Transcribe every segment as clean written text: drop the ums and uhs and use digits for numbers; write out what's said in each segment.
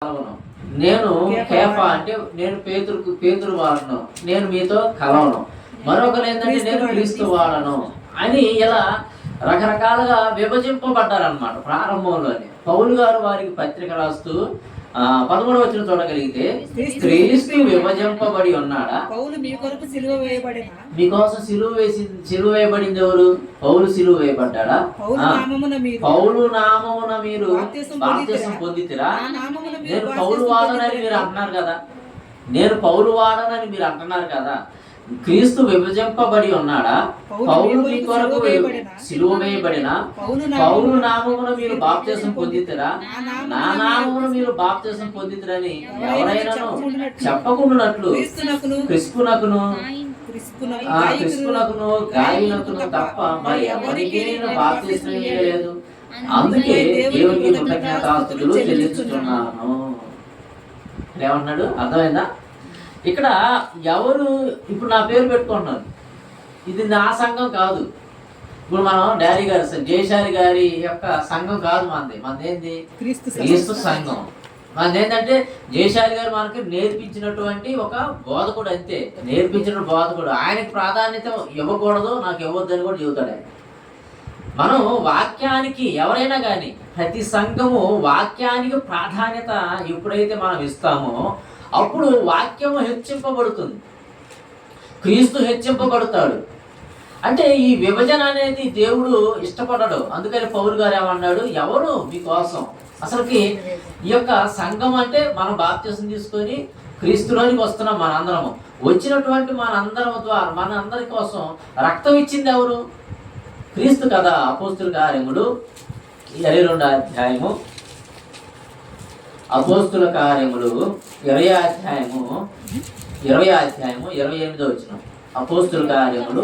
కలవను. నేను కేఫా అంటే నేను పేతురు వాడను, నేను మీతో కలవను. మరొకరు ఏంటంటే నేను క్రీస్తు వాడను అని ఇలా రకరకాలుగా విభజింపబడ్డారనమాట. ప్రారంభంలోనే పౌలు గారు వారికి పత్రిక రాస్తూ 13వ వచనం చూడగలిగితే, క్రీస్తు విభజింపబడి ఉన్నాడా? మీకోసం సిలువ వేయబడింది ఎవరు? పౌలు సిలువ వేయబడ్డాడా? పౌలు నామమున మీరు బాప్తిసం పొందితిరా? నేను పౌలు వాడనని మీరు అంటున్నారు కదా, నేను పౌలు వాడనని మీరు అంటున్నారు కదా. క్రీస్తు విభజింపబడి ఉన్నాడా? పౌలు మీ కొరకు సిలువ వేయబడిన పౌలు నామమున మీరు బాప్తిసం పొందితిరా? నా నామమున మీరు బాప్తిసం పొందితిరని ఎవరైనాను చెప్పకుండానట్లు క్రిస్పునకును గాయనకును తప్ప మరి ఎవరికి నేను బాప్తిసం ఇవ్వలేదు. అందుకే దేవునికి కృతజ్ఞతాస్తుతులు చెల్లించుచున్నాను. ఏమన్నాడు? అర్థమైందా? ఇక్కడ ఎవరు ఇప్పుడు నా పేరు పెట్టుకుంటున్నారు, ఇది నా సంఘం కాదు. ఇప్పుడు మనం డాడీ గారి జయశాలి గారి యొక్క సంఘం కాదు మనది ఏంది? క్రీస్తు సంఘం. మనది ఏంటంటే జయశాలి గారు మనకి నేర్పించినటువంటి ఒక బోధకుడు, అంతే. నేర్పించిన బోధకుడు, ఆయనకు ప్రాధాన్యత ఇవ్వకూడదు, నాకు ఇవ్వద్దని కూడా చెబుతాడు ఆయన. మనం వాక్యానికి ఎవరైనా కానీ ప్రతి సంఘము వాక్యానికి ప్రాధాన్యత ఎప్పుడైతే మనం ఇస్తామో అప్పుడు వాక్యము హెచ్చింపబడుతుంది, క్రీస్తు హెచ్చింపబడతాడు. అంటే ఈ విభజన అనేది దేవుడు ఇష్టపడడు. అందుకని పౌలు గారు ఏమన్నాడు? ఎవరు మీకోసం అసలుకి ఈ యొక్క సంఘం అంటే మనం బాప్తిసం తీసుకొని క్రీస్తులోనికి వస్తున్నాం. మనందరము వచ్చినటువంటి మనందరం ద్వారా మనందరి కోసం రక్తం ఇచ్చింది ఎవరు? క్రీస్తు కదా. అపోస్తుల కార్యములు 22వ అధ్యాయము, అపోస్తుల కార్యములు 20వ అధ్యాయము 28వ వచనం. అపోస్తుల కార్యములు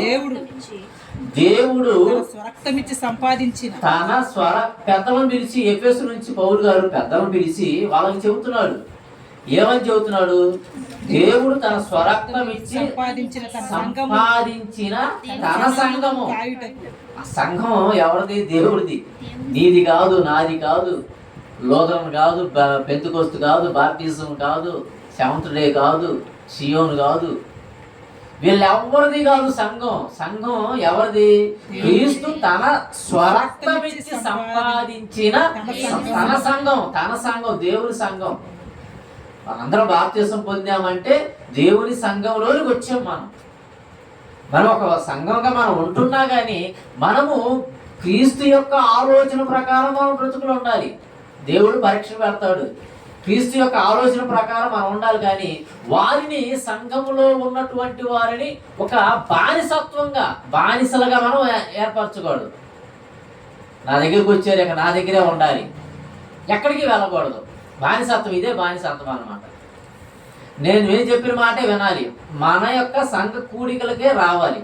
దేవుడు తన పెద్దలను పిలిచి, ఎఫెసు నుంచి పౌలు గారు పెద్దలను పిలిచి వాళ్ళకి చెబుతున్నాడు. ఏమని చెబుతున్నాడు? దేవుడు తన స్వరక్తం ఇచ్చి సంపాదించిన తన సంఘము. ఆ సంఘం ఎవరిది? దేవుడిది. నీది కాదు, నాది కాదు, లోదరం కాదు, పెంతెకోస్తు కాదు, బాప్టిజం కాదు, సెవెంత్ డే కాదు, సియోను కాదు, వీళ్ళెవరిది కాదు. సంఘం ఎవరిది? క్రీస్తు తన స్వరక్తమిచ్చి సంపాదించిన తన సంఘం, దేవుని సంఘం. మనందరం బాప్తిసం పొందామంటే దేవుని సంఘంలోనికి వచ్చాం. మనం ఒక సంఘంగా మనం ఉంటున్నా కానీ మనము క్రీస్తు యొక్క ఆలోచన ప్రకారం మనం బ్రతుకులు ఉండాలి. దేవుడు పరీక్ష పెడతాడు. క్రీస్తు యొక్క ఆలోచన ప్రకారం మనం ఉండాలి. కానీ వారిని, సంఘములో ఉన్నటువంటి వారిని ఒక బానిసలుగా మనం ఏర్పరచకూడదు. నా దగ్గరికి వచ్చారు, ఇక నా దగ్గరే ఉండాలి, ఎక్కడికి వెళ్ళకూడదు. బానిసత్వం, ఇదే బానిసత్వం అన్నమాట. నేను చెప్పిన మాటే వినాలి. మన యొక్క సంఘ కూడికలకే రావాలి.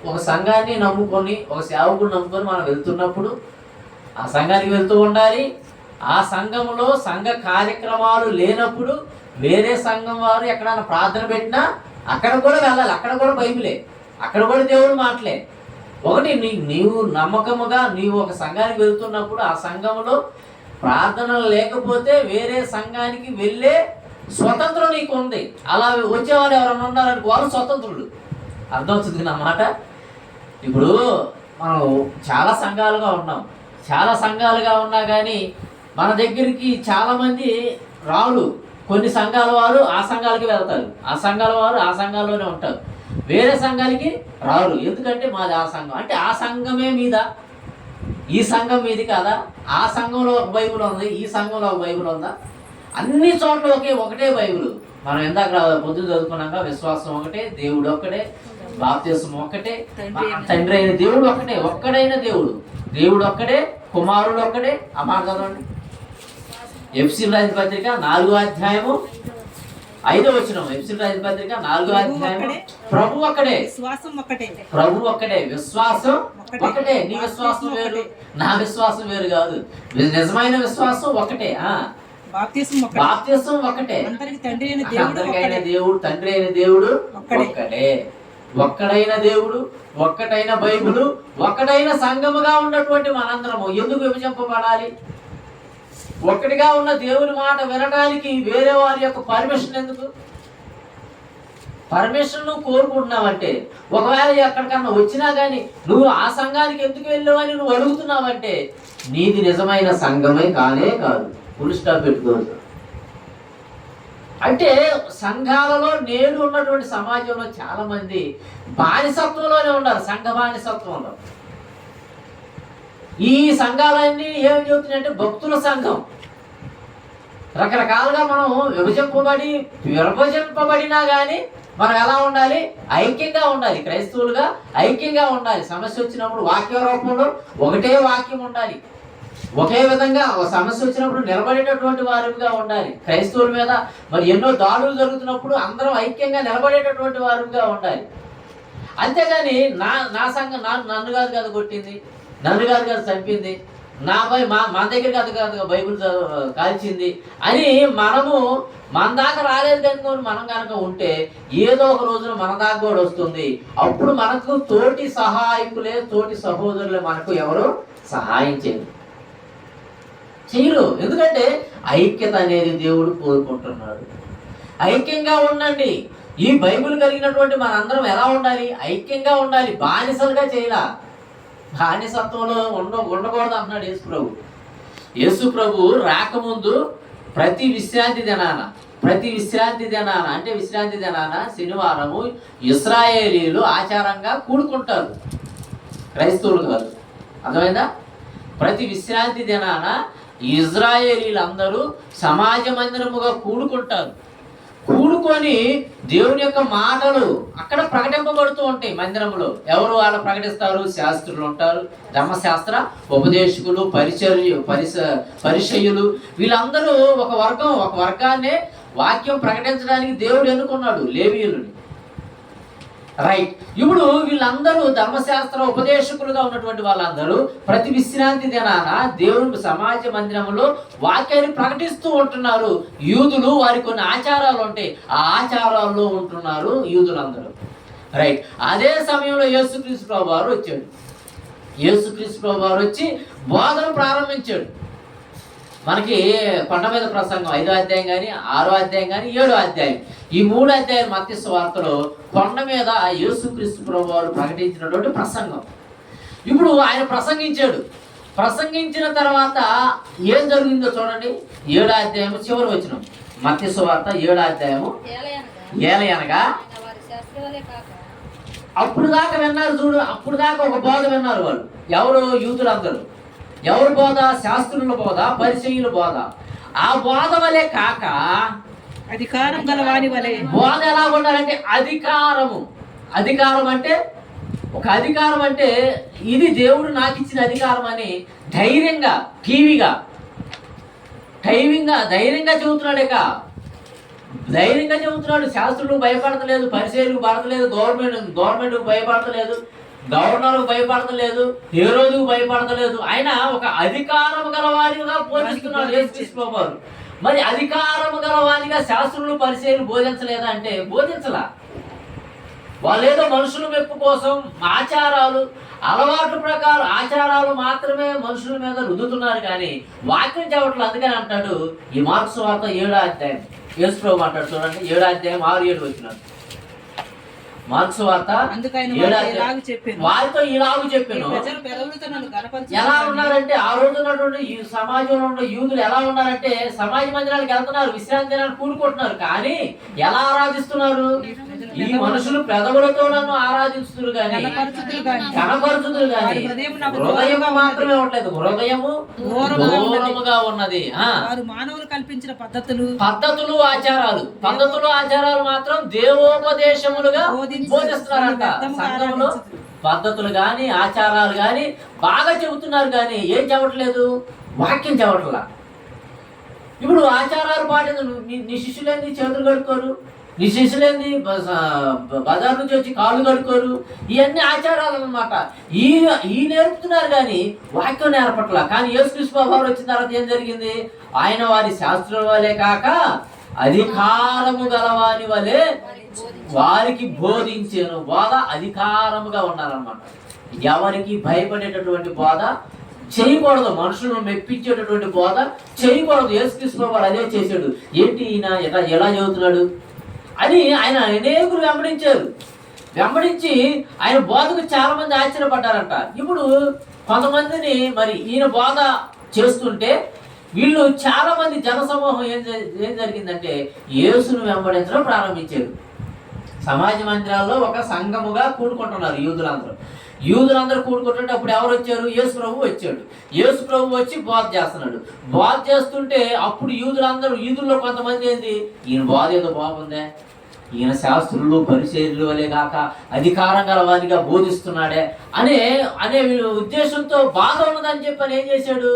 ఒక సంఘాన్ని నమ్ముకొని, ఒక సేవకుడు నమ్ముకొని మనం వెళ్తున్నప్పుడు ఆ సంఘానికి వెళ్తూ ఉండాలి. ఆ సంఘంలో సంఘ కార్యక్రమాలు లేనప్పుడు వేరే సంఘం వారు ఎక్కడైనా ప్రార్థన పెట్టినా అక్కడ కూడా వెళ్ళాలి. అక్కడ కూడా బైబిలే, అక్కడ కూడా దేవుడు మాటలే. ఒకటి, నీవు నమ్మకముగా నీవు ఒక సంఘానికి వెళ్తున్నప్పుడు ఆ సంఘంలో ప్రార్థనలు లేకపోతే వేరే సంఘానికి వెళ్ళే స్వతంత్రం నీకు ఉంది. అలా వచ్చేవాళ్ళు ఎవరైనా ఉన్నారనుకో, వాళ్ళు స్వతంత్రులు. అర్థమవుతుంది నా మాట? ఇప్పుడు మనం చాలా సంఘాలుగా ఉన్నా కానీ మన దగ్గరికి చాలామంది రాళ్ళు. కొన్ని సంఘాల వారు ఆ సంఘాలకి వెళ్తారు, ఆ సంఘాల వారు ఆ సంఘాల్లోనే ఉంటారు, వేరే సంఘాలకి రారు. ఎందుకంటే మాది ఆ సంఘం. అంటే ఆ సంఘమే మీద, ఈ సంఘం మీది కాదా? ఆ సంఘంలో ఒక బైబిల్ ఉంది, ఈ సంఘంలో ఒక బైబిల్ ఉందా? అన్ని చోట్ల ఒకటే బైబిల్. మనం ఇందాక పొద్దున చదువుకున్నాక విశ్వాసం ఒకటే, దేవుడు ఒక్కడే, బాప్తిసం ఒక్కటే, తండ్రి అయిన దేవుడు ఒక్కటే, ఒక్కడైన దేవుడు ఒక్కడే, కుమారుడు ఒక్కడే. ఆ మాట చదవండి. ఎఫెసీయుల రాసిన పత్రిక 4వ అధ్యాయము 5వ వచనం. ఎఫెసీయుల రాసిన పత్రిక 4వ అధ్యాయము. ప్రభు ఒక్కడే, విశ్వాసం ఒకటే. నీ విశ్వాసం వేరు, నా విశ్వాసం వేరు కాదు. నిజమైన విశ్వాసం ఒకటే. బాప్తిసం ఒకటే. తండ్రి అయిన దేవుడు ఒక్కడే. ఒక్కడైన దేవుడు, ఒక్కటైన బైబిలు, ఒక్కటైన సంఘముగా ఉన్నటువంటి మనందరము ఎందుకు విభజింపబడాలి? ఒక్కటిగా ఉన్న దేవుని మాట వినడానికి వేరే వారి యొక్క పర్మిషన్ ఎందుకు? పర్మిషన్ నువ్వు కోరుకుంటున్నావంటే, ఒకవేళ ఎక్కడికన్నా వచ్చినా కానీ నువ్వు ఆ సంఘానికి ఎందుకు వెళ్ళావని నువ్వు అడుగుతున్నావంటే నీది నిజమైన సంఘమే కానే కాదు. ఫుల్ స్టాప్ పెట్టుకోవచ్చు. అంటే సంఘాలలో నేడు ఉన్నటువంటి సమాజంలో చాలా మంది బానిసత్వంలోనే ఉన్నారు, సంఘ బానిసత్వంలో. ఈ సంఘాలన్నీ ఏమి చెబుతున్నాయంటే భక్తుల సంఘం. రకరకాలుగా మనం విభజింపబడినా కానీ మనం ఎలా ఉండాలి? ఐక్యంగా ఉండాలి. క్రైస్తవులుగా ఐక్యంగా ఉండాలి. సమస్య వచ్చినప్పుడు వాక్య రూపంలో ఒకటే వాక్యం ఉండాలి. ఒకే విధంగా ఒక సమస్య వచ్చినప్పుడు నిలబడేటటువంటి వారుగా ఉండాలి. క్రైస్తవుల మీద మరి ఎన్నో దాడులు జరుగుతున్నప్పుడు అందరం ఐక్యంగా నిలబడేటటువంటి వారుగా ఉండాలి. అంతేగాని నా సంఘం నన్ను కాదు కదా కొట్టింది, నన్ను కాదు కదా చంపింది, మన దగ్గర కాదు బైబిల్ కాల్చింది అని మనము మన దాకా రాలేదు కనుకొని మనం కనుక ఉంటే ఏదో ఒక రోజున మన దాకా కూడా వస్తుంది. అప్పుడు మనకు తోటి సహాయకులే, తోటి సహోదరులే మనకు ఎవరు సహాయం చేయరు. ఎందుకంటే ఐక్యత అనేది దేవుడు కోరుకుంటున్నాడు. ఐక్యంగా ఉండండి. ఈ బైబిల్ కలిగినటువంటి మనందరం ఎలా ఉండాలి? ఐక్యంగా ఉండాలి. బానిసలుగా చేయాల. బానిసత్వంలో ఉండకూడదు అంటున్నాడు యేసు ప్రభు రాకముందు ప్రతి విశ్రాంతి దినాన అంటే విశ్రాంతి దినాన శనివారము ఇశ్రాయేలీలు ఆచారంగా కూడుకుంటారు, క్రైస్తవులు కాదు. అర్థమైందా? ప్రతి విశ్రాంతి దినాన ఇజ్రాయేలీలందరూ సమాజ మందిరముగా కూడుకొని దేవుని యొక్క మాటలు అక్కడ ప్రకటింపబడుతూ ఉంటాయి మందిరంలో. ఎవరు వాళ్ళు ప్రకటిస్తారు? శాస్త్రులు ఉంటారు, ధర్మశాస్త్ర ఉపదేశకులు, పరిచయులు. వీళ్ళందరూ ఒక వర్గాన్నే వాక్యం ప్రకటించడానికి దేవుడు ఎన్నుకున్నాడు, లేవీయులని. రైట్. ఇప్పుడు వీళ్ళందరూ ధర్మశాస్త్ర ఉపదేశకులుగా ఉన్నటువంటి వాళ్ళందరూ ప్రతి విశ్రాంతి దినాన దేవుని సమాజ మందిరంలో వాక్యాన్ని ప్రకటిస్తూ ఉంటున్నారు. యూదులు వారి కొన్ని ఆచారాలు ఉంటాయి, ఆ ఆచారాల్లో ఉంటున్నారు యూదులందరూ. రైట్. అదే సమయంలో యేసుక్రీస్తు ప్రభువారు వచ్చాడు. యేసుక్రీస్తు ప్రభువారు వచ్చి బోధన ప్రారంభించాడు. మనకి కొండ మీద ప్రసంగం 5వ అధ్యాయం కానీ 6వ అధ్యాయం కానీ 7వ అధ్యాయం, ఈ 3 అధ్యాయాలు మత్తయి సువార్తలో కొండ మీద యేసుక్రీస్తు ప్రభువారు ప్రకటించినటువంటి ప్రసంగం. ఇప్పుడు ఆయన ప్రసంగించిన తర్వాత ఏం జరిగిందో చూడండి. 7వ అధ్యాయం చివరి వచనం, మత్తయి సువార్త 7వ అధ్యాయము. ఏలయనగా అప్పుడు దాకా విన్నారు చూడు, అప్పుడు దాకా ఒక బోధ విన్నారు వాళ్ళు. ఎవరు? యూదులందరూ. ఎవరు బోధ? శాస్త్రుల బోధ, పరిచయుల బోధ. ఆ బోధ వలె కాక అధికారం గల వాని వలె బోధ ఎలా ఉండాలంటే అధికారం అంటే ఒక అధికారం అంటే ఇది దేవుడు నాకు ఇచ్చిన అధికారం అని ధైర్యంగా చెబుతున్నాడు. ధైర్యంగా చెబుతున్నాడు. శాస్త్రులు భయపడతలేదు, పరిచయులకు పడతలేదు, గవర్నమెంట్కు భయపడతలేదు, గవర్నర్కు భయపడతలేదు, ఏ రోజుకు భయపడతలేదు. ఆయన ఒక అధికారం గలవానిగా బోధిస్తున్నాడు యేసుక్రీస్తు ప్రభువారు. మరి అధికారం గలవానిగా శాస్త్రులు పరిచయులు బోధించలేదా అంటే బోధించలా. వాళ్ళేదో మనుషుల మెప్పు కోసం ఆచారాలు, అలవాటు ప్రకారం ఆచారాలు మాత్రమే మనుషుల మీద రుద్దుతున్నారు కానీ వాక్యం చెప్పట్లేదు. అందుకని అంటాడు ఈ మార్కు సువార్త 7వ అధ్యాయం, యేసు ప్రభు అంటాడు చూడండి, 7వ అధ్యాయం 6-7 వచ్చినాడు. మార్కు సువార్త వారితో ఇలాగ చెప్పాను. ఎలా ఉన్నారంటే ఆ రోజు ఉన్నటువంటి ఈ సమాజంలో ఉన్న యూదులు ఎలా ఉన్నారంటే సమాజ మందిరానికి వెళ్తున్నారు, విశ్రాంతి దినాన్ని కూడుకుంటున్నారు, కానీ ఎలా ఆరాధిస్తున్నారు? ఈ మనుషులు పెదవులతో నన్ను ఆరాధిస్తున్నారు కానీ కనపరుచుతురు కానీ హృదయం మాత్రమే ఉండలేదు, హృదయము దూరముగా ఉన్నది. మానవులు కల్పించిన పద్ధతులు ఆచారాలు మాత్రం దేవోపదేశములుగా బోధిస్తున్నారంట. సంఘంలో పద్ధతులు కానీ ఆచారాలు కానీ బాగా చెబుతున్నారు కానీ ఏం చెప్పట్లేదు? వాక్యం చెప్పట్లా. ఇప్పుడు ఆచారాలు పాటించు. నీ శిష్యులేంది చేతులు కడుక్కోరు, నీ శిష్యులేంది బజార్ నుంచి వచ్చి కాళ్ళు కడుక్కోరు. ఇవన్నీ ఆచారాలు అన్నమాట. ఈ నేర్పుతున్నారు కానీ వాక్యం నేర్పట్లా. కానీ యేసుక్రీస్తు ప్రభువారు వచ్చిన తర్వాత ఏం జరిగింది? ఆయన వారి శాస్త్రుల వలె కాక అధికారము గలవాని వలె వారికి బోధించాను. బోధ అధికారముగా ఉన్నారన్నమాట. ఎవరికి భయపడేటటువంటి బోధ చేయకూడదు, మనుషులను మెప్పించేటటువంటి బోధ చేయకూడదు. యేసుక్రీస్తు వాడు అదే చేశాడు. ఏంటి ఈయన ఎలా చదువుతున్నాడు అని ఆయన అనేకులు వెంబడించి ఆయన బోధకు చాలా మంది ఆశ్చర్యపడ్డారంట. ఇప్పుడు కొంతమందిని మరి ఈయన బోధ చేస్తుంటే వీళ్ళు చాలా మంది జనసమూహం ఏం జరిగిందంటే యేసును వెంబడించడం ప్రారంభించారు. సమాజ మందిరాల్లో ఒక సంఘముగా కూడుకుంటున్నారు యూదులందరూ కూడుకుంటుంటే అప్పుడు ఎవరు వచ్చారు? యేసు ప్రభు వచ్చాడు. యేసు ప్రభు వచ్చి బోధ చేస్తున్నాడు. బోధ చేస్తుంటే అప్పుడు యూదుల్లో కొంతమంది ఏంది, ఈయన బోధ ఏదో బాగుందే, ఈయన శాస్త్రులు పరిచర్యలు వలె కాక అధికారం గల వారిగా బోధిస్తున్నాడే అనే ఉద్దేశంతో బాగా ఉన్నదని చెప్పని ఏం చేశాడు?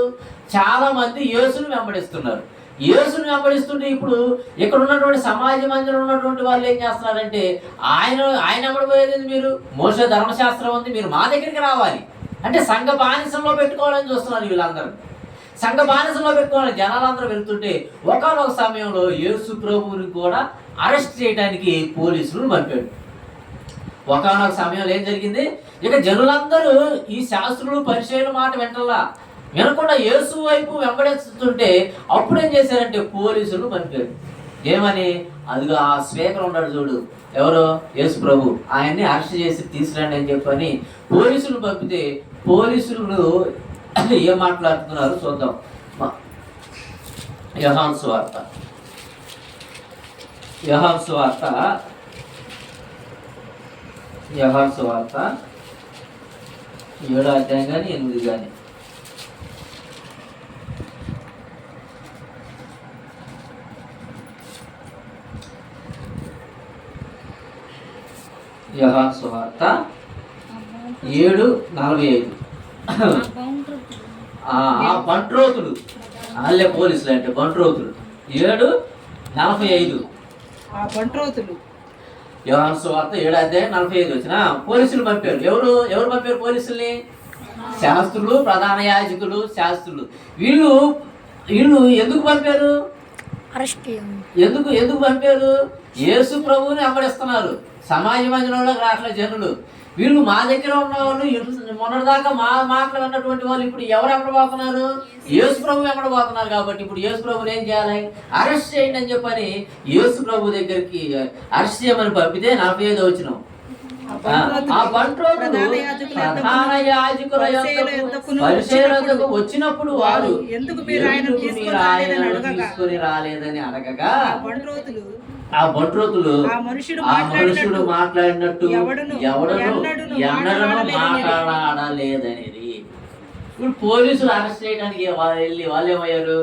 చాలా మంది యేసును వెంబడిస్తున్నారు. యేసును వెంబడిస్తుంటే ఇప్పుడు ఇక్కడ ఉన్నటువంటి సమాజ మందిరం ఉన్నటువంటి వాళ్ళు ఏం చేస్తున్నారంటే ఆయన వెంబడిపోయేది మీరు మోషే ధర్మశాస్త్రం ఉంది, మీరు మా దగ్గరికి రావాలి అంటే సంఘ బానిసంలో పెట్టుకోవాలని చూస్తున్నారు. వీళ్ళందరూ సంఘ బానిసంలో పెట్టుకోవాలని జనాలందరూ వెళ్తుంటే ఒకానొక సమయంలో యేసు ప్రభువుని కూడా అరెస్ట్ చేయడానికి పోలీసులు పంపాడు. ఒకానొక సమయంలో ఏం జరిగింది, ఇక జనులందరూ ఈ శాస్త్రులు పరిచయాల మాట వినకుండా యేసు వైపు వెంబడిస్తుంటే అప్పుడు ఏం చేశారంటే పోలీసులు పంపారు. ఏమని? అదిగా ఆ స్పీకర్ ఉన్నాడు చూడు, ఎవరో యేసు ప్రభు, ఆయన్ని అరెస్ట్ చేసి తీసుకురండి అని చెప్పని పోలీసులు పంపితే పోలీసులు ఏం మాట్లాడుతున్నారు చూద్దాం. యోహాను సువార్త 7వ అధ్యాయం కానీ 8 కానీ. యోహాను సువార్త 7:45. బంట్రోతులు వాళ్ళే పోలీసులు అంటే బంట్రోతులు 7:45. యోహాను సువార్త 7:45 వచ్చిన పోలీసులు పంపారు. ఎవరు పంపారు పోలీసుల్ని? శాస్త్రులు, ప్రధాన యాజకులు, శాస్త్రులు. వీళ్ళు ఎందుకు పంపారు? ఎందుకు పంపారు? యేసు ప్రభువుని వెంబడిస్తున్నారు. సమాజ మందిరంలో రాట్లేదు జనులు. వీళ్ళు మా దగ్గర ఉన్న వాళ్ళు మొన్నటిదాకా మా మాటలు అన్నటువంటి వాళ్ళు ఇప్పుడు ఎవరు వెంబడబోతున్నారు? యేసు ప్రభు వెంబడబోతున్నారు. కాబట్టి ఇప్పుడు యేసు ప్రభుని ఏం చేయాలి? అరెస్ట్ చేయండి అని చెప్పని యేసు ప్రభు దగ్గరికి అరెస్ట్ చేయమని పంపితే 45వ వచనం. ఆ బంట్రోతులు ప్రధాన యాజకుల పరిచర్యలకు వచ్చినప్పుడు వారు ఎందుకు మీరు ఆయనను తీసుకొని రాలేదని అడగగా ఆ బంట్రోతులు ఆ మనుషుడు మాట్లాడినట్టు ఎన్నడూ మాట్లాడలేదనేది. ఇప్పుడు పోలీసులు అరెస్ట్ చేయడానికి వాళ్ళు ఏమయ్యారు?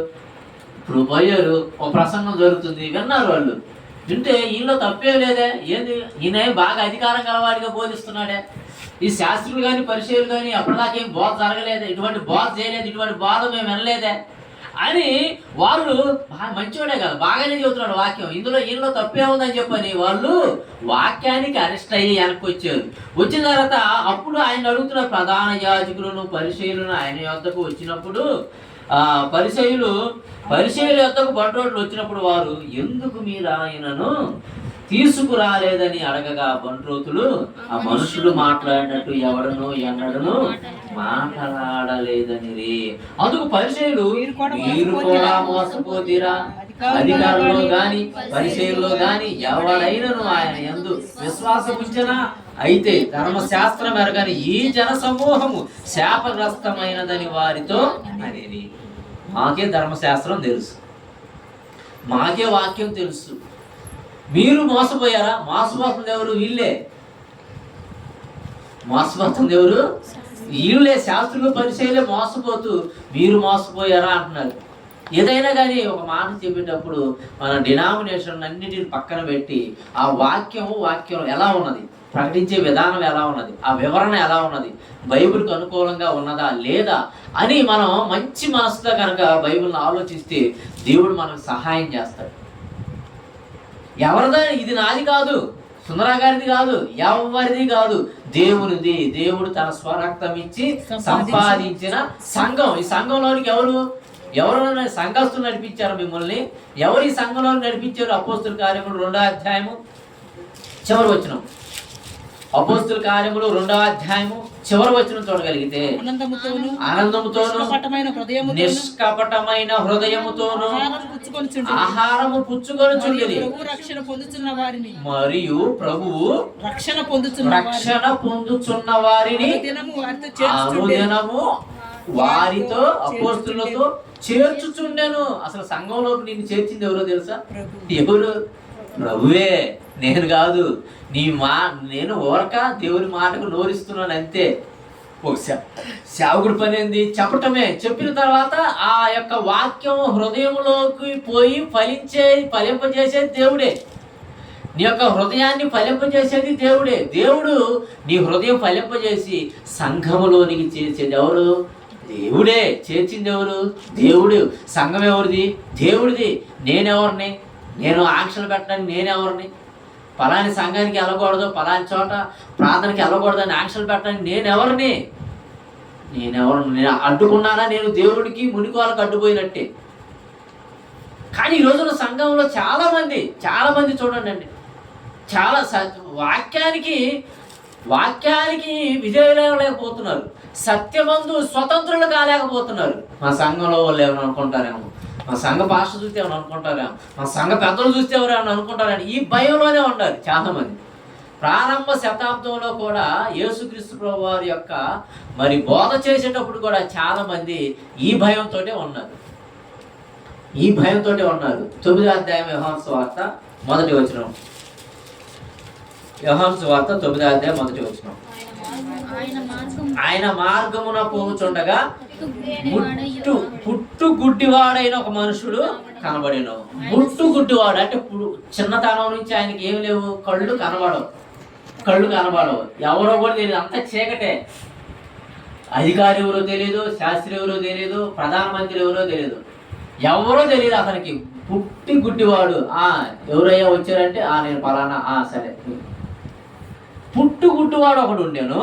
ఇప్పుడు పోయారు, ఒక ప్రసంగం జరుగుతుంది, విన్నారు. వాళ్ళు వింటే ఈయనలో తప్పేం లేదే, ఏంది ఈయన బాగా అధికారం గలవాడిగా బోధిస్తున్నాడే, ఈ శాస్త్రులు కానీ పరిచయాలు కానీ అప్పటిదాకా ఏం బోధ జరగలేదు, ఇటువంటి బోధ చేయలేదు, ఇటువంటి బోధ మేము వినలేదే అని వాళ్ళు మంచివాడే కదా, బాగానే చెబుతున్నాడు వాక్యం, ఈయనలో తప్పే ఉందని చెప్పని వాళ్ళు వాక్యానికి అరెస్ట్ అయ్యి వెనక్కి వచ్చారు. వచ్చిన తర్వాత అప్పుడు ఆయన అడుగుతున్న ప్రధాన యాజకులను పరిచయులను ఆయన యొద్దకు వచ్చినప్పుడు పరిచయుల యొద్దకు బంట్రోతులు వచ్చినప్పుడు వారు ఎందుకు మీరు ఆయనను తీసుకురాలేదని అడగగా బంట్రోతులు ఆ మనుషులు మాట్లాడినట్టు ఎన్నడను మాట్లాడలేదని. అందుకు పరిచయులు మీరు కూడా మోసపోతీరా? అధికారంలో గాని పరిచయుల్లో గాని ఎవడైనను ఆయన యందు విశ్వాసం ఉంచెనా? అయితే ధర్మశాస్త్రం ఎరగని ఈ జన సమూహము శాపగ్రస్తమైనదని వారితో అనేది. మాకే ధర్మశాస్త్రం తెలుసు, మాకే వాక్యం తెలుసు, మీరు మోసపోయారా? మోసపోతుంది ఎవరు? వీళ్ళే. మోసపోతుంది ఎవరు? వీళ్ళే. శాస్త్రులు పరిచయలే మోసపోతూ మీరు మోసపోయారా అంటున్నారు. ఏదైనా కానీ ఒక మాట చెప్పేటప్పుడు మన డినామినేషన్ అన్నిటిని పక్కన పెట్టి ఆ వాక్యం ఎలా ఉన్నది, ప్రకటించే విధానం ఎలా ఉన్నది, ఆ వివరణ ఎలా ఉన్నది, బైబిల్కి అనుకూలంగా ఉన్నదా లేదా అని మనం మంచి మనసుతో కనుక బైబిల్ని ఆలోచిస్తే దేవుడు మనకు సహాయం చేస్తాడు. ఎవరిదా? ఇది నాది కాదు, సుందరా గారిది కాదు, ఎవరిది కాదు, దేవునిది. దేవుడు తన స్వరక్తం ఇచ్చి సంపాదించిన సంఘం. ఈ సంఘంలోనికి ఎవరు సంఘస్థులు నడిపించారు మిమ్మల్ని? ఎవరు ఈ సంఘంలో నడిపించారు? అపోస్తుల కార్యములు 2వ అధ్యాయము చివరి వచనం. అపోస్తుల కార్యములు 2వ అధ్యాయము చివరి వచనం చూడగలిగితే, ఆనందముతోను నిష్కపటమైన హృదయముతోను ఆహారము పుచ్చుకొనుచుండిరి, మరియు ప్రభువు రక్షణ పొందుచున్న వారిని అనుదినము వారితో అపోస్తులతో చేర్చుచుండెను. అసలు సంఘంలోకి నిన్ను చేర్చింది ఎవరో తెలుసా? ఎవరు? ప్రభువే, నేను కాదు. నేను ఊరక దేవుని మాటకు నోరిస్తున్నాను అంతే. ఒక సేవకుడి పని ఏంది? చెప్పటమే. చెప్పిన తర్వాత ఆ యొక్క వాక్యం హృదయంలోకి పోయి ఫలింపజేసేది దేవుడే. నీ యొక్క హృదయాన్ని ఫలింపజేసేది దేవుడే. దేవుడు నీ హృదయం ఫలింపజేసి సంఘములోనికి చేర్చేది ఎవరు? దేవుడే. చేర్చింది ఎవరు? దేవుడు. సంఘం ఎవరిది? దేవుడిది. నేనెవరిని? నేను ఆంక్షలు పెట్టడానికి నేనెవరిని? పలాని సంఘానికి వెళ్ళకూడదు, పలాని చోట ప్రార్థనకి వెళ్ళకూడదు అని ఆంక్షలు పెట్టడానికి నేనెవరిని? నేను అడ్డుకున్నానా? నేను దేవుడికి మునికోలకు అడ్డుపోయినట్టే. కానీ ఈ రోజున సంఘంలో చాలామంది చూడండి అండి, చాలా వాక్యానికి విధేయులేకపోతున్నారు, సత్యమందు స్వతంత్రులు కాలేకపోతున్నారు. మా సంఘంలో వాళ్ళు ఏమైనా అనుకుంటారేమో, మా సంఘ పాస్టర్ చూస్తే ఏమైనా అనుకుంటారేమో, మా సంఘ పెద్దలు చూస్తే ఎవరైనా అనుకుంటారని ఈ భయంలోనే ఉన్నారు చాలామంది. ప్రారంభ శతాబ్దంలో కూడా యేసుక్రీస్తు ప్రభువు వారి యొక్క బోధ చేసేటప్పుడు కూడా చాలామంది ఈ భయంతో ఉన్నారు. 9వ అధ్యాయం యోహాను సువార్త 1వ వచనం. యోహాను సువార్త 9వ అధ్యాయం 1వ వచనం. ఆయన మార్గమున పోచుండగా పుట్టు గుడ్డివాడైన ఒక మనుషుడు కనబడేను. పుట్టు గుడ్డివాడు అంటే చిన్నతనం నుంచి ఆయనకి ఏమి లేవు, కళ్ళు కనబడవు. ఎవరో కూడా తెలియదు, అంత చీకటే. అధికారి ఎవరో తెలియదు, శాస్త్రి ఎవరో తెలియదు, ప్రధానమంత్రి ఎవరో తెలియదు, ఎవరో తెలియదు అతనికి. పుట్టి గుడ్డివాడు. ఎవరయ్యా వచ్చారంటే నేను పలానా, సరే. పుట్టు గుడ్డివాడు ఒకడు ఉండేను.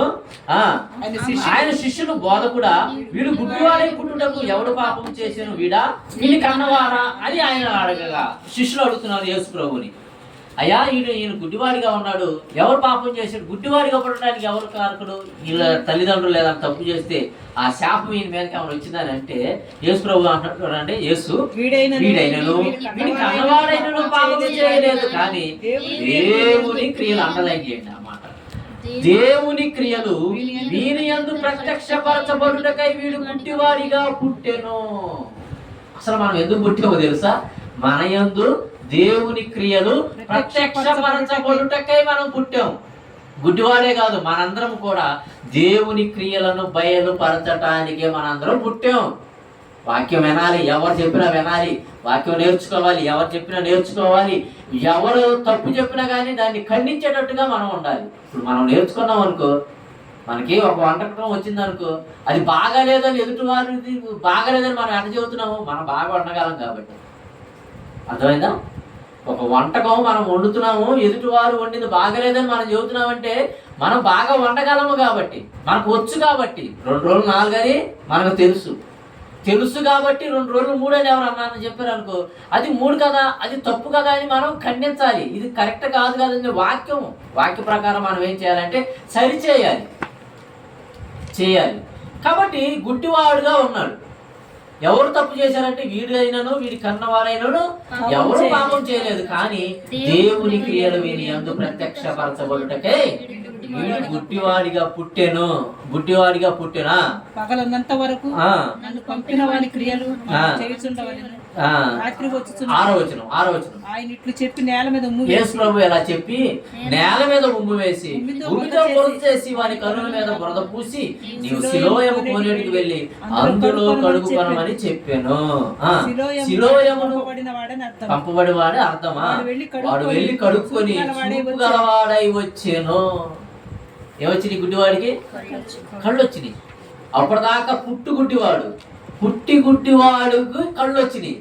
ఆయన శిష్యులు బోధకుడా, వీడు గుడ్డివాడై పుట్టుటకు ఎవడు పాపం చేశాను, వీడిని కన్నవారా అని ఆయన అడగగా శిష్యులు అడుగుతున్నారు యేసు ప్రభువుని, అయ్యా ఈయన గుడ్డివాడిగా ఉన్నాడు, ఎవరు పాపం చేశాడు? గుడ్డివాడిగా పుట్టడానికి ఎవరు కారకుడు? వీళ్ళ తల్లిదండ్రులు లేదా తప్పు చేస్తే ఆ శాపం ఈయన మీదకి ఏమైనా వచ్చిందని అంటే యేసు ప్రభు అంటున్నాడు, యేసు వీడైనను వీడి కన్నవాడైనను పాపం చేయలేదు, కానీ దేవుని క్రియలు అండర్లైన్ చేయండి అన్నమాట. దేవుని క్రియలు వీని యందు ప్రత్యక్షపరచబడుటకై వీడు గుడ్డివాడిగా పుట్టెను. అసలు మనం ఎందుకు పుట్టామో తెలుసా? మన యందు దేవుని క్రియలు ప్రత్యక్షపరచబడుటకై మనం పుట్టాం. గుడ్డివాడే కాదు, మనందరం కూడా దేవుని క్రియలను బయలుపరచటానికే మనందరం పుట్టాం. వాక్యం వినాలి, ఎవరు చెప్పినా వినాలి, వాక్యం నేర్చుకోవాలి, ఎవరు చెప్పినా నేర్చుకోవాలి. ఎవరు తప్పు చెప్పినా కానీ దాన్ని ఖండించేటట్టుగా మనం ఉండాలి. ఇప్పుడు మనం నేర్చుకున్నాం అనుకో, మనకి ఒక వంటకం వచ్చిందనుకో, అది బాగాలేదని ఎదుటివారిది బాగాలేదని మనం ఎంత చెబుతున్నాము? మనం బాగా వండగలం కాబట్టి. అర్థమైందా? ఒక వంటకం మనం వండుతున్నాము, ఎదుటివారు వండింది బాగలేదని మనం చెబుతున్నామంటే మనం బాగా వండగలము కాబట్టి, మనకు వచ్చు కాబట్టి. 2 రోజులు 4 అని మనకు తెలుసు కాబట్టి 2 రోజులు 3 అని ఎవరు అన్నారని చెప్పారు అనుకో, అది 3 కదా, అది తప్పు కదా అని మనం ఖండించాలి. ఇది కరెక్ట్ కాదు కదండి. వాక్య ప్రకారం మనం ఏం చేయాలంటే సరిచేయాలి. కాబట్టి గుడ్డివాడుగా ఉన్నాడు. ఎవరు తప్పు చేశారంటే వీడైనను వీడి కన్నవారైనను ఎవరు పాపం చేయలేదు, కానీ దేవుని క్రియలు వీని యందు ప్రత్యక్షపరచబడుటకై వీడు గుడ్డివాడిగా పుట్టెనా పగలన్నంత వరకు నన్ను పంపిన వాని క్రియలు చేయుచుండవలెను. 6వ వచనం. ఆయన ఇట్లు చెప్పి నేల మీద యేసు ప్రభు ఎలా చెప్పి నేల మీద ఉమ్ము వేసి భూమితో బురద చేసి వాని కనుల మీద బురద పూసి నీవు సిలోయము కోనేటికి వెళ్ళి అందులో కడుగుకొనమని చెప్పాను. సిలోయమును పంపబడి వాడే అర్థమా? వాడు వెళ్ళి కడుక్కొని చూపు గలవాడై వచ్చాను. ఏమొచ్చినాయి? గుడ్డివాడికి కళ్ళు వచ్చినాయి. అప్పటిదాకా పుట్టి గుడ్డివాడుకు కళ్ళు వచ్చినాయి.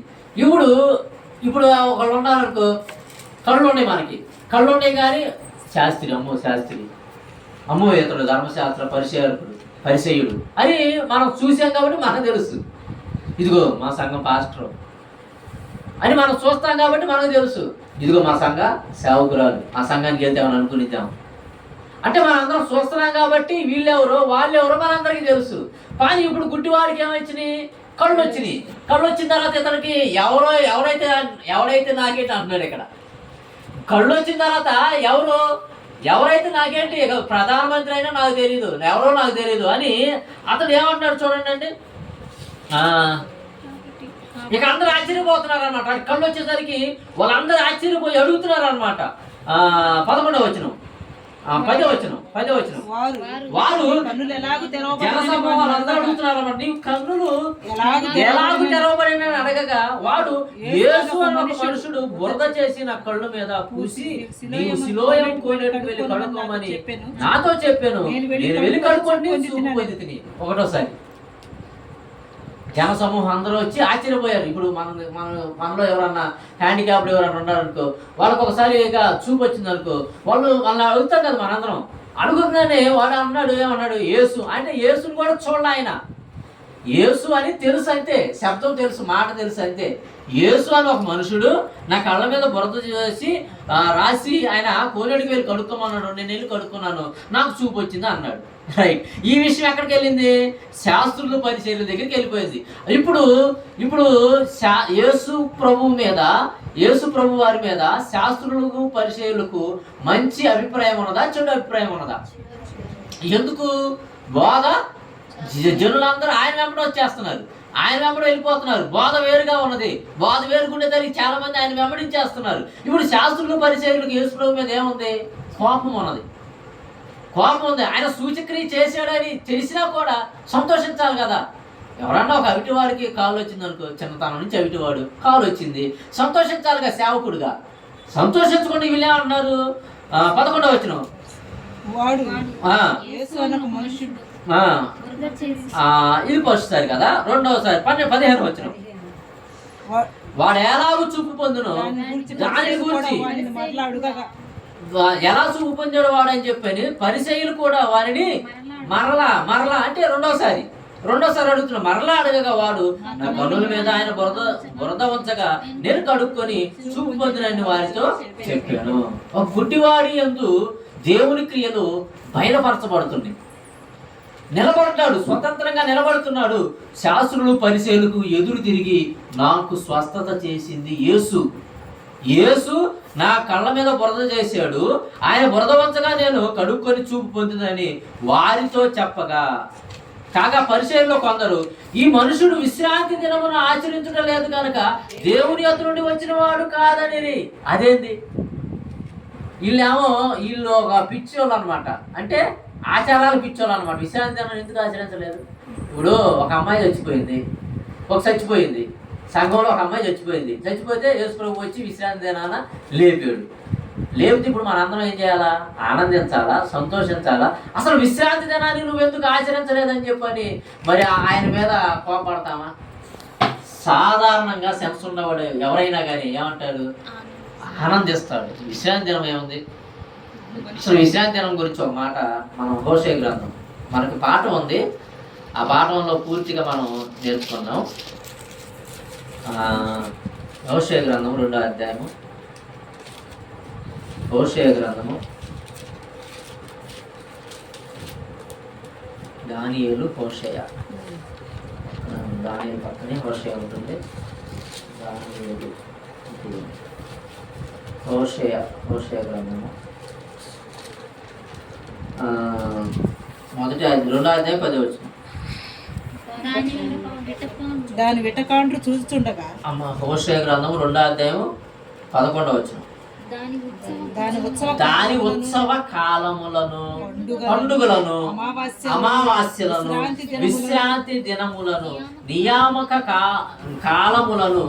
ఇప్పుడు ఒకళ్ళు ఉన్నారనుకో, కళ్ళు ఉన్నాయి, మనకి కళ్ళు ఉన్నాయి కానీ శాస్త్రి అమ్మో ఇతడు ధర్మశాస్త్ర పరిచయుడు అని మనం చూసాం కాబట్టి మనకు తెలుసు. ఇదిగో మా సంఘం పాస్టర్ అని మనం చూస్తాం కాబట్టి మనకు తెలుసు. ఇదిగో మా సంఘ సేవకురాలు, ఆ సంఘానికి వెళ్తే ఏమని అనుకునిద్దాం. అంటే మనందరం చూస్తున్నాం కాబట్టి వీళ్ళెవరో వాళ్ళెవరో మనందరికీ తెలుసు. కానీ ఇప్పుడు గుడ్డివాడికి ఏమొచ్చినాయి? కళ్ళు వచ్చినాయి. కళ్ళు వచ్చిన తర్వాత ఇతనికి ఎవరైతే నాకేంటి అంటున్నాడు ఇక్కడ. కళ్ళు వచ్చిన తర్వాత ఎవరైతే నాకేంటి, ఇక ప్రధానమంత్రి అయినా నాకు తెలియదు, ఎవరో నాకు తెలియదు అని అతడు ఏమంటున్నాడు చూడండి అండి. ఇక అందరూ ఆశ్చర్యపోతున్నారు అనమాట. కళ్ళు వచ్చేసరికి వాళ్ళందరూ ఆశ్చర్యపోయి అడుగుతున్నారు అనమాట. 11వ వచనం 10వ వచనం వారు జనసమూహాలందరూ అడుగుతున్నారు అన్నమాట. నీ కన్నులు ఎలాగూ తెరవబడిన అడగగా వాడు యేసు అన్న ఒక మనుషుడు బురద చేసి నా కళ్ళు మీద పూసి నీవు సిలోయం కోనేటికి వెళ్ళి కడుక్కోమని నాతో చెప్పాను. నేను వెళ్ళి కడుక్కొని చూపు పొందితిని. ఒకటోసారి జన సమూహం అందరూ వచ్చి ఆశ్చర్యపోయారు. ఇప్పుడు మనలో ఎవరన్నా హ్యాండిక్యాప్డ్ ఎవరన్నా ఉన్నారనుకో, వాళ్ళకి ఒకసారి ఇక చూపు వచ్చింది అనుకో, వాళ్ళని అడుగుతాం కదా మనందరం. అడుగుతుందనే వాడు ఏమన్నాడు యేసు అంటే యేసుని కూడా చూడాలి. ఆయన యేసు అని తెలుసు అంతే, శబ్దం తెలుసు, మాట తెలుసు అంతే. యేసు అని ఒక మనుషుడు నా కళ్ళ మీద బురద చేసి రాసి ఆయన కోనేటికి వెళ్ళి కడుక్కోమన్నాడు. నేను వెళ్ళి కడుక్కున్నాను, నాకు చూపు వచ్చింది అన్నాడు. రైట్. ఈ విషయం ఎక్కడికి వెళ్ళింది? శాస్త్రులు పరిచర్యల దగ్గరికి వెళ్ళిపోయింది. ఇప్పుడు యేసు ప్రభు వారి మీద శాస్త్రులకు పరిచర్యలకు మంచి అభిప్రాయం ఉన్నదా, చెడు అభిప్రాయం ఉన్నదా? ఎందుకు? బోధ జనులందరూ ఆయన వెంబడి వచ్చేస్తున్నారు, ఆయన వెంబడి వెళ్ళిపోతున్నారు. బోధ వేరుగా ఉన్నది, బోధ వేరుకుండేదానికి చాలా మంది ఆయన వెంబడించేస్తున్నారు. ఇప్పుడు శాస్త్రులు పరిచర్యలకు యేసు ప్రభు మీద ఏముంది? కోపం ఉన్నది. ఆయన సూచక్రియ చేశాడని తెలిసినా కూడా సంతోషించాలి కదా. ఎవరన్నా ఒక అవిటివాడికి కాలు వచ్చింది అనుకో, చిన్నతనం నుంచి అవిటివాడు కాలు వచ్చింది, సంతోషించాలిగా సేవకుడుగా. సంతోషించుకుంటే వీళ్ళు ఏమంటున్నారు? 11వ వచనం ఇది ఫస్ట్సారి కదా. రెండవసారి 15వ వచనం వాడు ఎలాగూ చూపు పొందును దాని గురించి ఎలా చూపు పొందాడు వాడు అని చెప్పని పరిసయ్యులు కూడా వారిని మరలా అంటే రెండోసారి అడుగుతున్నా. మరలా అడగగా వాడు నా కన్నుల మీద ఆయన బురద ఉంచగా నేను కడుక్కొని చూపు పొందినని వారితో చెప్పాను. ఒక గుడ్డివాడి యందు దేవుని క్రియలు బయలుపరచబడుతుంది. నిలబడతాడు, స్వతంత్రంగా నిలబడుతున్నాడు. శాస్త్రులు పరిసయ్యులకు ఎదురు తిరిగి నాకు స్వస్థత చేసింది యేసు నా కళ్ళ మీద బురద చేశాడు, ఆయన బురద వంచగా నేను కడుక్కొని చూపు పొందిందని వారితో చెప్పగా కాగా పరిచయంలో కొందరు ఈ మనుషుడు విశ్రాంతి దినమును ఆచరించడం లేదు కనుక దేవుని యొద్ద నుండి వచ్చిన వాడు కాదని. అదేంది? వీళ్ళు ఒక పిచ్చోళ్ళు అనమాట. అంటే ఆచారాలు పిచ్చోళ్ళు అనమాట. విశ్రాంతి దినం ఎందుకు ఆచరించలేదు? ఇప్పుడు ఒక అమ్మాయి చచ్చిపోయింది, సంఘంలో ఒక అమ్మాయి చచ్చిపోతే యేసు ప్రభు వచ్చి విశ్రాంతి దినాన లేపాడు. లేపితే ఇప్పుడు మనందరం ఏం చేయాలా? ఆనందించాలా, సంతోషించాలా? అసలు విశ్రాంతి దినాన్ని నువ్వెందుకు ఆచరించలేదని చెప్పని మరి ఆయన మీద కోపడతామా? సాధారణంగా సెన్స్ ఉన్నవాడు ఎవరైనా కానీ ఏమంటాడు? ఆనందిస్తాడు. విశ్రాంతి దినం ఏముంది? అసలు విశ్రాంతి దినం గురించి ఒక మాట మనం హోషేయ గ్రంథం మనకి పాఠం ఉంది, ఆ పాఠంలో పూర్తిగా మనం నేర్చుకున్నాం. హోషేయ గ్రంథం 2వ అధ్యాయము. హోషేయ గ్రంథము దానియేలు హోషేయ పక్కనే హోషేయ ఉంటుంది. దానియేలు హోషేయ గ్రంథము 2వ అధ్యాయం 10వ వచనం. దాని వెటకాండ్రు చూస్తుండగా హోషేయ గ్రంథం 2వ అధ్యాయం 11వ వచనం. దాని ఉత్సవ కాలములను, పండుగలను, అమావాస్యలను, విశ్రాంతి దినములను, నియామక కాలములను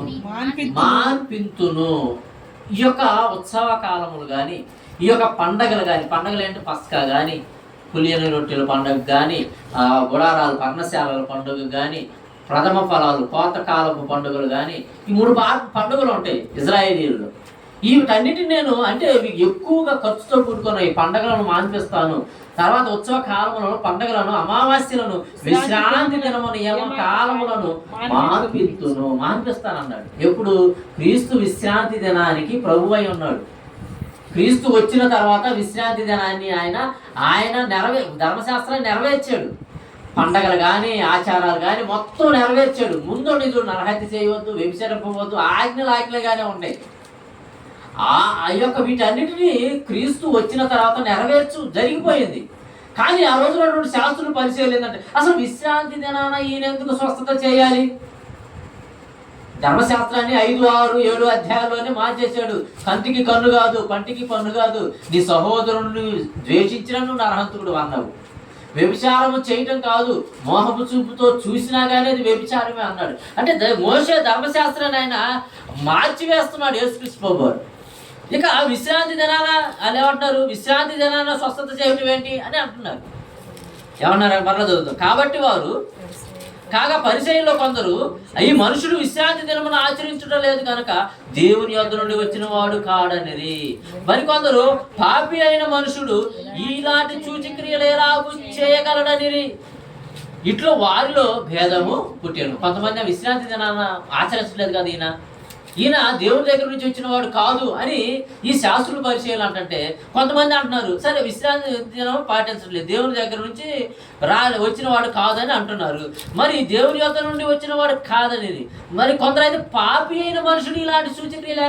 మాన్పింతును. ఈ యొక్క ఉత్సవ కాలములు కానీ, ఈ యొక్క పండగలు కానీ, పండగలు ఏంటి? పస్కా కానీ, పులియని రొట్టెల పండుగ కానీ, గుడారాలు పర్ణశాలల పండుగ కానీ, ప్రథమ ఫలాలు కోతకాలపు పండుగలు కానీ, ఈ 3 పండుగలు ఉంటాయి ఇజ్రాయేలీల్లో. వీటన్నిటిని నేను అంటే ఎక్కువగా ఖర్చుతో కూడుకున్న ఈ పండుగలను మాన్పిస్తాను. తర్వాత ఉత్సవ కాలములను, పండుగలను, అమావాస్యలను, విశ్రాంతి దినము, నియమ కాలములను మాన్పిస్తాను అన్నాడు. ఎప్పుడు? క్రీస్తు విశ్రాంతి దినానికి ప్రభువై ఉన్నాడు. క్రీస్తు వచ్చిన తర్వాత విశ్రాంతి దినాన్ని ఆయన ధర్మశాస్త్రాన్ని నెరవేర్చాడు. పండగలు కానీ ఆచారాలు కానీ మొత్తం నెరవేర్చాడు. ముందు నిజం నరహత్య చేయవద్దు, వ్యభిచరింపవద్దు, ఆజ్ఞలుగానే ఉన్నాయి. ఆ యొక్క వీటన్నిటినీ క్రీస్తు వచ్చిన తర్వాత జరిగిపోయింది. కానీ ఆ రోజు ఉన్నటువంటి శాస్త్రులు పరిచయం ఏంటంటే అసలు విశ్రాంతి దినాన ఈయన ఎందుకు స్వస్థత చేయాలి? ధర్మశాస్త్రాన్ని 5, 6, 7 అధ్యాయాల్లోనే మార్చేశాడు. కంటికి కన్ను కాదు, పంటికి పన్ను కాదు, నీ సహోదరుని ద్వేషించిన నువ్వు నరహంతకుడు అన్నావు. వ్యభిచారము చేయటం కాదు, మోహపు చూపుతో చూసినా కానీ అది వ్యభిచారమే అన్నాడు. అంటే మోషే ధర్మశాస్త్రాన్ని ఆయన మార్చివేస్తున్నాడు యేసుక్రీస్తు ప్రభువారు. ఇక విశ్రాంతి దినాన వాళ్ళు ఏమంటున్నారు? విశ్రాంతి దినాన స్వస్థత చేయటం ఏంటి అని అంటున్నారు. ఏమన్నారు? మరలా చదువుతాం. కాబట్టి వారు కాగా పరిచయంలో కొందరు ఈ మనుషుడు విశ్రాంతి దినమును ఆచరించడం లేదు కనుక దేవుని యొద్ద నుండి వచ్చిన వాడు కాడనిది. మరికొందరు పాపి అయిన మనుషుడు ఈనాటి సూచక్రియలు ఎలాగూ చేయగలడనిది. ఇట్లో వారిలో భేదము పుట్టాను. కొంతమంది విశ్రాంతి దినాన ఆచరించలేదు కదా, ఈయన దేవుని దగ్గర నుంచి వచ్చిన వాడు కాదు అని ఈ శాస్త్రులు పరిచయాలు అంటే కొంతమంది అంటున్నారు, సరే విశ్రాంతి దినం పాటించట్లేదు, దేవుని దగ్గర నుంచి వచ్చిన వాడు కాదని అంటున్నారు. మరి దేవుని యొక్క నుండి వచ్చిన వాడు కాదనేది. మరి కొందరైతే పాపి అయిన మనుషుడు ఇలాంటి సూచక్రియలు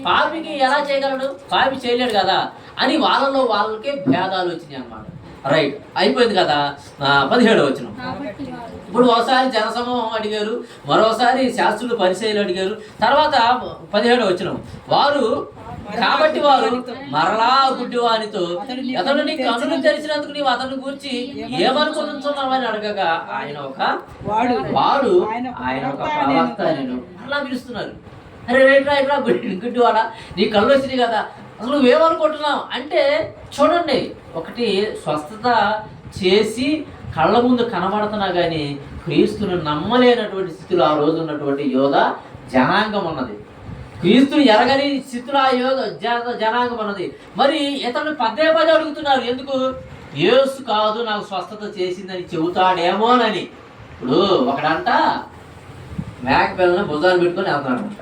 పాపికి ఎలా చేయగలడు? పాపి చేయలేడు కదా అని వాళ్ళకే భేదాలు వచ్చినాయి అన్నమాట. రైట్, అయిపోయింది కదా. 17వ వచనం. ఇప్పుడు ఒకసారి జనసమూహం అడిగారు, మరోసారి శాస్త్రులు పరిచయాలు అడిగారు. తర్వాత 17వ వచనం. కాబట్టి వారు మరలా గుడ్డివానితో అతడిని కన్నులు తెరిచినందుకు నీవు అతని గురించి ఏమనుకుంటున్నావని అడగగా ఆయన ఒక ప్రవక్త నేను అలా పిలుస్తున్నారు. అరే రైట్రా గుడ్డివాడా, నీ కళ్ళు వచ్చినాయి కదా, అసలు నువ్వేమనుకుంటున్నావు అంటే చూడండి, ఒకటి స్వస్థత చేసి కళ్ళ ముందు కనబడుతున్నా కానీ క్రీస్తుని నమ్మలేనటువంటి స్థితిలో ఆ రోజు ఉన్నటువంటి యోధ జనాంగం ఉన్నది. క్రీస్తుని ఎరగని స్థితిలో ఆ యోధ జనాంగం ఉన్నది. మరి ఇతను పదే అడుగుతున్నారు, ఎందుకు? యేసు కాదు నాకు స్వస్థత చేసిందని చెబుతాడేమోనని. ఇప్పుడు ఒకడంట మేక పిల్లని భుజాలు పెట్టుకొని వెళ్తున్నాడంట.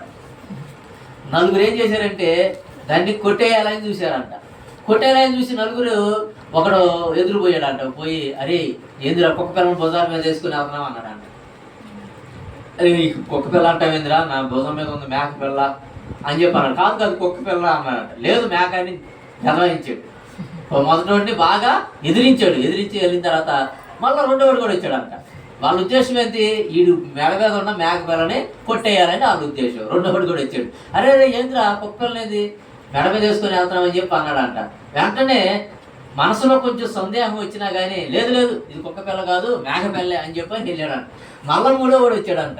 నలుగురు ఏం చేశారంటే దాన్ని కొట్టేయాలని చూశారంట. కొట్టేయాలని చూసి నలుగురు ఒకడు ఎదురుపోయాడంట. పోయి అరే ఏందిరా కుక్క పిల్లని భుజాల మీద వేసుకుని వెళ్తున్నాం అన్నాడంట. అరే కుక్క పిల్ల అంటావేందిరా, నా భుజం మీద ఉంది మేక పిల్ల అని చెప్పాను. కాదు కుక్క పిల్ల అన్నాడంట. లేదు మేక అని గదవాయించాడు. మొదటి బాగా ఎదిరించి వెళ్ళిన తర్వాత మళ్ళీ రెండోవాడు కూడా వచ్చాడంట. వాళ్ళ ఉద్దేశం ఏంటి? వీడు మెడ మీద ఉన్న మేక పిల్లని కొట్టేయాలని వాళ్ళ ఉద్దేశం. రెండోవాడు కూడా వచ్చాడు. అరే ఏంద్రా కుక్క పిల్లనేది మెడ మీద వేసుకొని వెళ్తున్నామని చెప్పి అన్నాడంట. వెంటనే మనసులో కొంచెం సందేహం వచ్చినా కానీ లేదు ఇది కుక్క పిల్ల కాదు మేక పిల్లే అని చెప్పి వెళ్ళాడంట. మళ్ళీ మూడోవాడు వచ్చాడంట.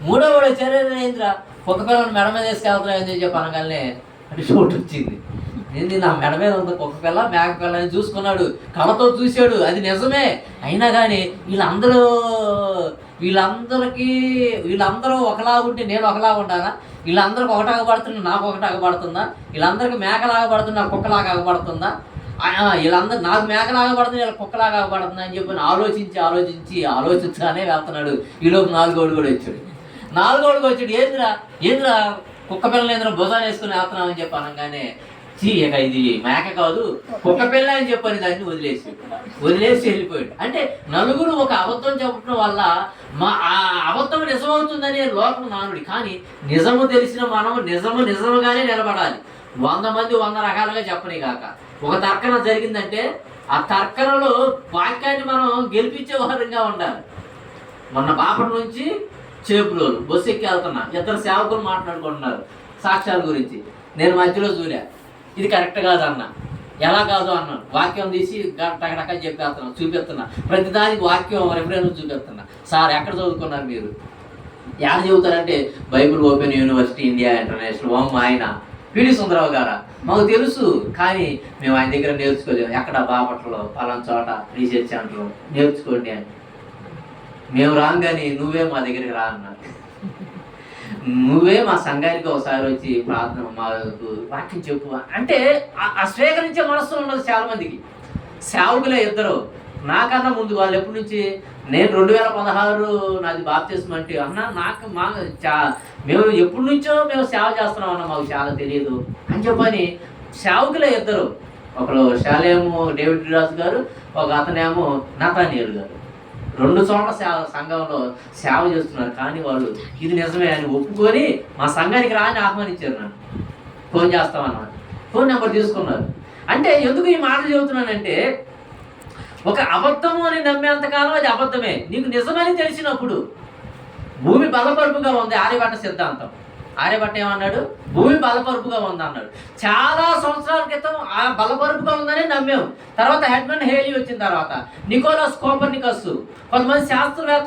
మూడోవాడు వచ్చారే ఏంద్రా కుక్క పిల్లని మెడ మీద వేసుకెళ్తున్నాం అని చెప్పి అనగానే అంటే చోటు వచ్చింది. ఏంది నా మెడ మీద ఉంది కుక్క పిల్ల మేక పిల్ల అని చూసుకున్నాడు, కళ్ళతో చూశాడు, అది నిజమే. అయినా కానీ వీళ్ళందరూ ఒకలాగా ఉంటే నేను ఒకలాగా ఉంటానా? వీళ్ళందరికి ఒకటాగా పడుతున్నా నాకు ఒకటాగా పడుతుందా? వీళ్ళందరికీ మేకలాగా పడుతున్నా నాకు కుక్కలాగా పడుతుందా? వీళ్ళందరూ నాకు మేకలాగా పడుతుంది వీళ్ళ కుక్కలాగా పడుతుందా అని చెప్పి ఆలోచించానే వెళ్తున్నాడు. ఈలోపు నాలుగోడు కూడా వచ్చాడు. ఏంద్రా కుక్క పిల్లని ఏంద్రా భుజాన్ని వేసుకుని వెళ్తున్నామని చెప్పి అనగానే ఇక ఇది మేక కాదు కుక్క పిల్ల అని చెప్పని దాన్ని వదిలేసి వెళ్ళిపోయాడు. అంటే నలుగురు ఒక అబద్ధం చెప్పడం వల్ల ఆ అబద్ధం నిజమవుతుందని లోకం నానుడి. కానీ నిజము తెలిసిన మనము నిజముగానే నిలబడాలి. 100 మంది 100 రకాలుగా చెప్పని కాక ఒక తర్కన జరిగిందంటే ఆ తర్కనలో వాక్యాన్ని మనం గెలిపించే వారంగా ఉండాలి. మొన్న బాపట నుంచి చేపులోలు బస్సు ఎక్కి వెళ్తున్నా, 2 సేవకులు మాట్లాడుకుంటున్నారు సాక్ష్యాల గురించి. నేను మధ్యలో చూడా, ఇది కరెక్ట్ కాదు అన్న. ఎలా కాదు అన్నాను. వాక్యం తీసి టకటక చెప్పేస్తున్నా, చూపిస్తున్నా. ప్రతిదానికి వాక్యం రెఫరెన్స్ చూపిస్తున్నా. సార్ ఎక్కడ చదువుకున్నారు మీరు? ఎక్కడ చదువుతారంటే Bible open university India international. ఆయన పిడి సుందరరావు గారా? మాకు తెలుసు, కానీ మేము ఆయన దగ్గర నేర్చుకోలేము. ఎక్కడ బాపట్లలో పలానా చోట రీసెర్చ్ సెంటర్లో నేర్చుకోండి అని. మేము రాగానే నువ్వే మా దగ్గరికి రా అన్నారు. నువ్వే మా సంఘానికి ఒకసారి వచ్చి ప్రార్థన మాకు వాక్యం చెప్పు అంటే ఆ స్వీకరించే మనస్సు ఉన్నది చాలా మందికి. సేవకులే 2 నాకన్నా ముందు వాళ్ళు ఎప్పటి నుంచి, నేను 2016 నాది బాప్తిస్మం అంటే అన్న మేము ఎప్పటి నుంచో మేము సేవ చేస్తున్నాం అన్న, మాకు చాలా తెలియదు అని చెప్పని సేవకులే ఇద్దరు, ఒకరు షాలేము డేవిడ్ రాజు గారు, ఒక అతనేమో నతానియేలు గారు. 2 చోట్ల సంఘంలో సేవ చేస్తున్నారు. కానీ వాళ్ళు ఇది నిజమే అని ఒప్పుకొని మా సంఘానికి రాని ఆహ్వానించారు. నన్ను ఫోన్ చేస్తామన్నారు, ఫోన్ నెంబర్ తీసుకున్నారు. అంటే ఎందుకు ఈ మాటలు చెబుతున్నానంటే, ఒక అబద్ధము అని నమ్మేంతకాలం అది అబద్ధమే. నీకు నిజమని తెలిసినప్పుడు భూమి బలపరుపుగా ఉంది. ఆర్యభట్ట సిద్ధాంతం. ఆర్యభట్ట ఏమన్నాడు? భూమి బలపరుపుగా ఉంది అన్నాడు. చాలా సంవత్సరాల క్రితం ఆ బలపరుపుగా ఉందని నమ్మాం. తర్వాత హెడ్మన్ హేలీ వచ్చిన తర్వాత, నికోలస్ కోపర్నికస్, కొంతమంది శాస్త్రవేత్తలు